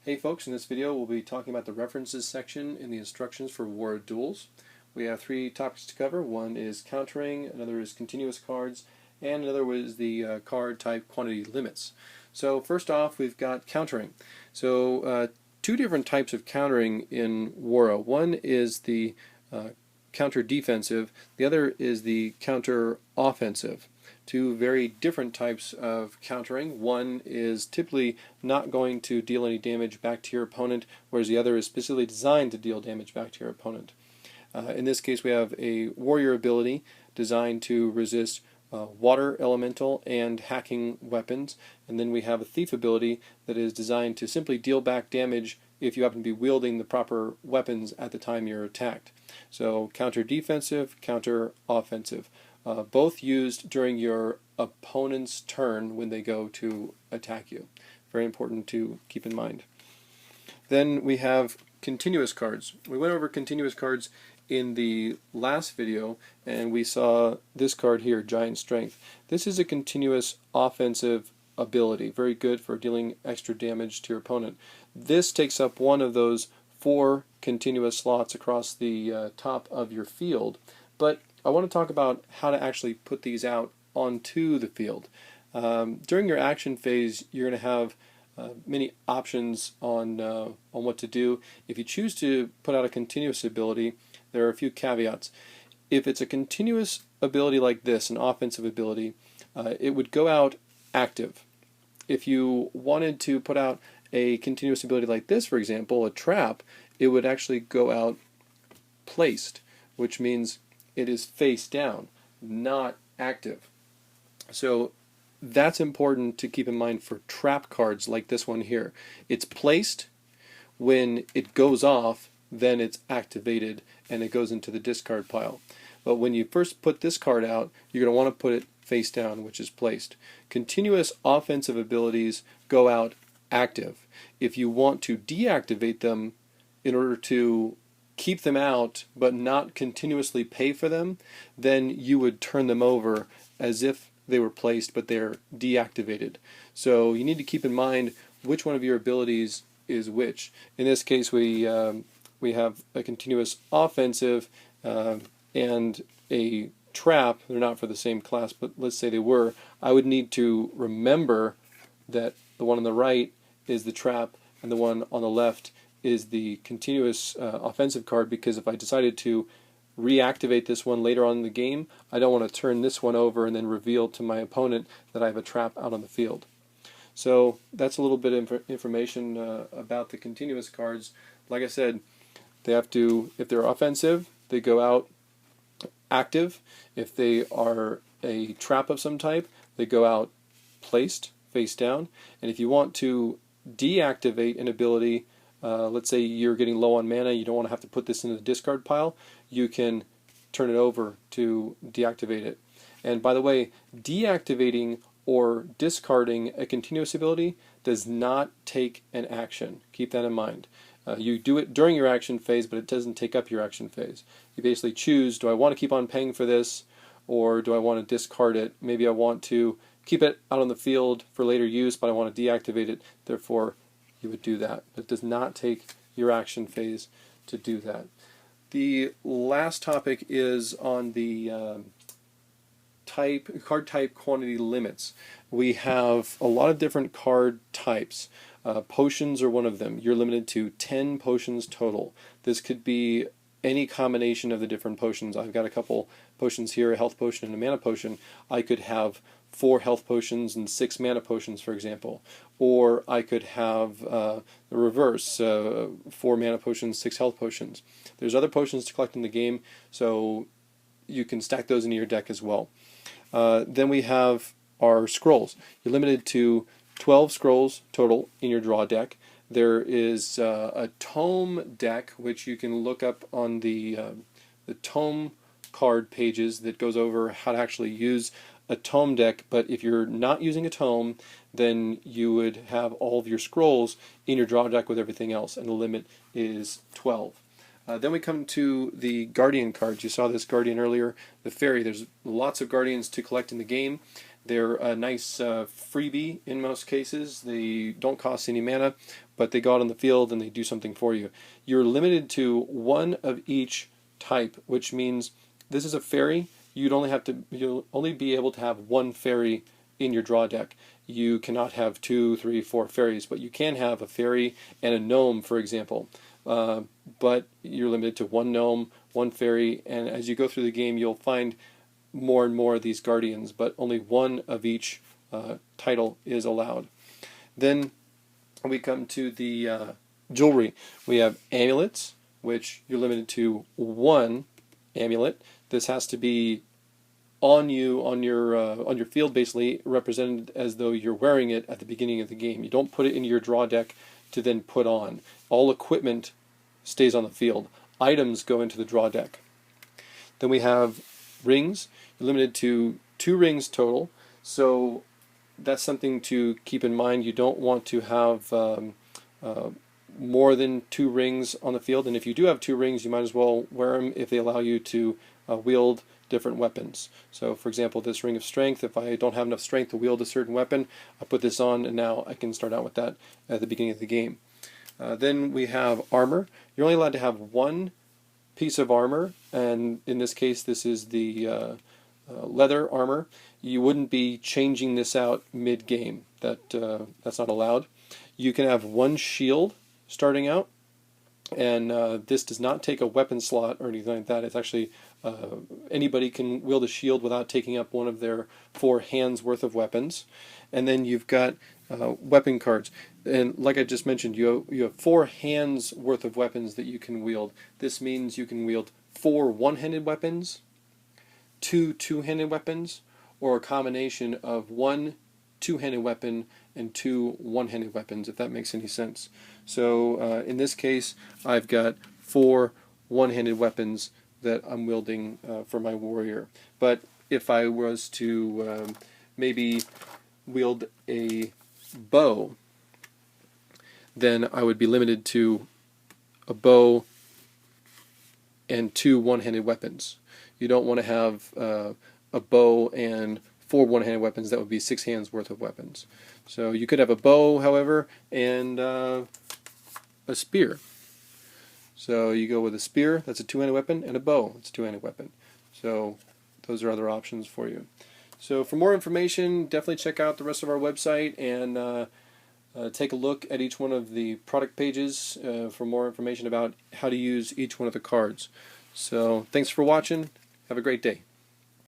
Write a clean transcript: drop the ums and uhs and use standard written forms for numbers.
Hey folks, in this video we'll be talking about the references section in the instructions for Worra Duels. We have three topics to cover. One is countering, another is continuous cards, and another is the card type quantity limits. So first off, we've got countering. So two different types of countering in Worra. One is the counter defensive, the other is the counter offensive. Two very different types of countering. One is typically not going to deal any damage back to your opponent, whereas the other is specifically designed to deal damage back to your opponent. In this case, we have a warrior ability designed to resist water elemental and hacking weapons, and then we have a thief ability that is designed to simply deal back damage if you happen to be wielding the proper weapons at the time you're attacked. So counter defensive, counter offensive. Both used during your opponent's turn when they go to attack you. Very important to keep in mind. Then we have continuous cards. We went over continuous cards in the last video, and we saw this card here, Giant Strength. This is a continuous offensive ability, very good for dealing extra damage to your opponent. This takes up one of those 4 continuous slots across the top of your field, but I want to talk about how to actually put these out onto the field. During your action phase, you're going to have many options on what to do. If you choose to put out a continuous ability, there are a few caveats. If it's a continuous ability like this, an offensive ability, it would go out active. If you wanted to put out a continuous ability like this, for example, a trap, it would actually go out placed, which means it is face down, not active. So that's important to keep in mind for trap cards like this one here. It's placed. When it goes off, then it's activated and it goes into the discard pile. But when you first put this card out, you're going to want to put it face down, which is placed. Continuous offensive abilities go out active. If you want to deactivate them in order to keep them out but not continuously pay for them, then you would turn them over as if they were placed but they're deactivated. So you need to keep in mind which one of your abilities is which. In this case, we have a continuous offensive and a trap. They're not for the same class, but let's say they were. I would need to remember that the one on the right is the trap and the one on the left is the continuous offensive card, because if I decided to reactivate this one later on in the game, I don't want to turn this one over and then reveal to my opponent that I have a trap out on the field. So that's a little bit of information about the continuous cards. Like I said, they have to, if they're offensive, they go out active. If they are a trap of some type, they go out placed, face down. And if you want to deactivate an ability, let's say you're getting low on mana, you don't want to have to put this in the discard pile, you can turn it over to deactivate it. And by the way, deactivating or discarding a continuous ability does not take an action. Keep that in mind. You do it during your action phase, but it doesn't take up your action phase. You basically choose, do I want to keep on paying for this, or do I want to discard it? Maybe I want to keep it out on the field for later use, but I want to deactivate it, therefore you would do that. But it does not take your action phase to do that. The last topic is on the card type quantity limits. We have a lot of different card types. Potions are one of them. You're limited to 10 potions total. This could be any combination of the different potions. I've got a couple potions here, a health potion and a mana potion. I could have 4 health potions and 6 mana potions, for example. Or I could have the reverse, 4 mana potions, 6 health potions. There's other potions to collect in the game, so you can stack those into your deck as well. Then we have our scrolls. You're limited to 12 scrolls total in your draw deck. There is a tome deck, which you can look up on the tome card pages that goes over how to actually use a tome deck. But if you're not using a tome, then you would have all of your scrolls in your draw deck with everything else, and the limit is 12. Then we come to the Guardian cards. You saw this Guardian earlier, the Fairy. There's lots of Guardians to collect in the game. They're a nice freebie in most cases. They don't cost any mana, but they go out on the field and they do something for you. You're limited to one of each type, which means this is a fairy. You'll only be able to have one fairy in your draw deck. You cannot have 2, 3, 4 fairies, but you can have a fairy and a gnome, for example. But you're limited to one gnome, one fairy, and as you go through the game, you'll find more and more of these guardians, but only one of each title is allowed. Then we come to the jewelry. We have amulets, which you're limited to one amulet. This has to be on you on your field, basically represented as though you're wearing it at the beginning of the game. You don't put it into your draw deck to then put on. All equipment stays on the field. Items go into the draw deck. Then we have rings. You're limited to 2 rings total, so that's something to keep in mind. You don't want to have more than 2 rings on the field, and if you do have 2 rings, you might as well wear them if they allow you to wield different weapons. So for example, this ring of strength, if I don't have enough strength to wield a certain weapon, I put this on and now I can start out with that at the beginning of the game. Then we have armor. You're only allowed to have 1 piece of armor, and in this case this is the leather armor. You wouldn't be changing this out mid-game. That's not allowed. You can have 1 shield starting out, and this does not take a weapon slot or anything like that. It's actually anybody can wield a shield without taking up one of their 4 hands worth of weapons. And then you've got weapon cards, and like I just mentioned, you have 4 hands worth of weapons that you can wield. This means you can wield 4 one-handed weapons, 2 two-handed weapons, or a combination of 1 two-handed weapon and 2 one-handed weapons, if that makes any sense. So in this case, I've got 4 one-handed weapons that I'm wielding for my warrior. But if I was to maybe wield a bow, then I would be limited to a bow and 2 one-handed weapons. You don't want to have a bow and 4 one-handed weapons. That would be 6 hands worth of weapons. So you could have a bow, however, and a spear. So you go with a spear, that's a 2-handed weapon, and a bow, that's a 2-handed weapon. So those are other options for you. So for more information, definitely check out the rest of our website and take a look at each one of the product pages for more information about how to use each one of the cards. So thanks for watching. Have a great day.